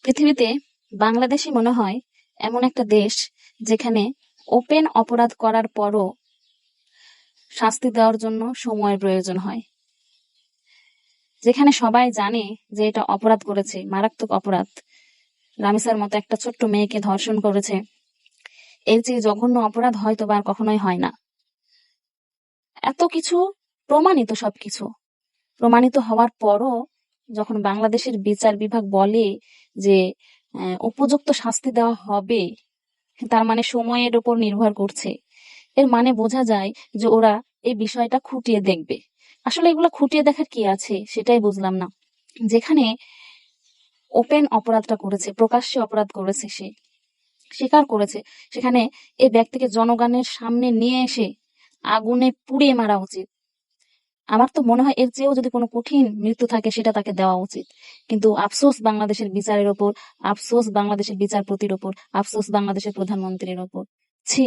পৃথিবীতে বাংলাদেশই মনে হয় এমন একটা দেশ যেখানে ওপেন অপরাধ করার পরও শাস্তি দেওয়ার জন্য সময়ের প্রয়োজন হয়, যেখানে সবাই জানে যে এটা অপরাধ করেছে, মারাত্মক অপরাধ। রামিসার মতো একটা ছোট্ট মেয়েকে ধর্ষণ করেছে, এর চেয়ে জঘন্য অপরাধ হয়তো বা আর কখনোই হয় না। এত কিছু প্রমাণিত, সবকিছু প্রমাণিত হওয়ার পরও যখন বাংলাদেশের বিচার বিভাগ বলে যে উপযুক্ত শাস্তি দেওয়া হবে, তার মানে সময়ের উপর নির্ভর করছে। এর মানে বোঝা যায় যে ওরা এই বিষয়টা খুঁটিয়ে দেখবে। আসলে এগুলো খুঁটিয়ে দেখার কি আছে সেটাই বুঝলাম না। যেখানে ওপেন অপরাধটা করেছে, প্রকাশ্যে অপরাধ করেছে, সে স্বীকার করেছে, সেখানে এই ব্যক্তিকে জনগণের সামনে নিয়ে এসে আগুনে পুড়িয়ে মারা উচিত। আমার তো মনে হয় এর চেয়েও যদি কোনো কঠিন মৃত্যু থাকে সেটা তাকে দেওয়া উচিত। কিন্তু আফসোস বাংলাদেশের বিচারের ওপর, আফসোস বাংলাদেশের বিচারপতির ওপর, আফসোস বাংলাদেশের প্রধানমন্ত্রীর ওপর। ছি।